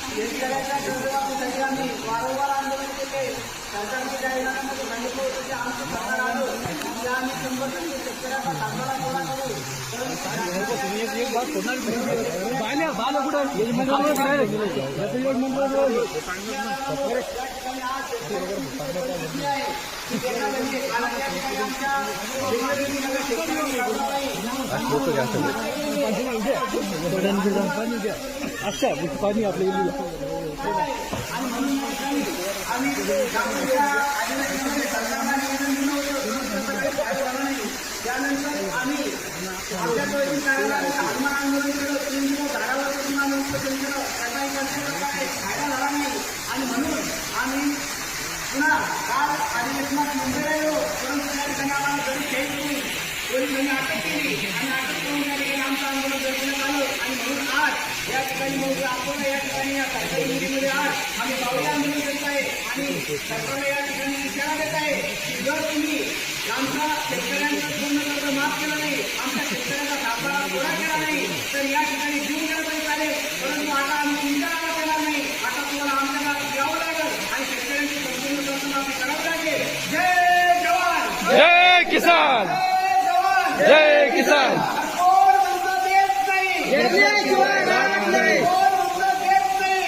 शेतकऱ्याच्या कर्जमाफीसाठी आम्ही वारंवार आंदोलन केले. सरकारने जाहीरनाम्यामध्ये सांगितलं होतं की आमचं सरकार आलं की आम्ही 100% शेतकऱ्याचा सातबारा गोळा करू. अच्छा पाणी आपल्या त्यानंतर आम्ही आमच्या आंदोलन केलं. 3 दिवस झाडावर बसून आम्ही उपोषण केलं. त्याचाही फायदा झाला नाही आणि म्हणून आम्ही पुन्हा काल अधिवेशनात मुंबईला गेलो. परंतु त्या ठिकाणी आम्हाला घरी खेळ केली, पोलिसांनी अटक केली आणि अटक करून त्या ठिकाणी आमचं आंदोलन दर्शनात आलं. आणि म्हणून आज या ठिकाणी मग आपण या ठिकाणी या सरकारी मीटिंगमध्ये आज आम्ही पावले आंदोलन करत आहे आणि सरकारला या ठिकाणी इशारा देत आहे की जर तुम्ही आमचा शेतकऱ्यांचा पूर्ण कर्ज माफ केलं नाही, आमच्या शेतकऱ्यांचा सातबारा गोळा केला नाही तर या ठिकाणी जीव गेला तरी चालेल, परंतु आता आम्ही तुमच्या नावात येणार नाही. आता तुम्हाला आमच्या नावात यावं लागेल आणि शेतकऱ्यांची संपूर्ण कर्जमाफी करावी लागेल. जय जवान, जय किसान, जय किसान. कोण म्हणतं देत नाही, कोण म्हणतं देत नाही.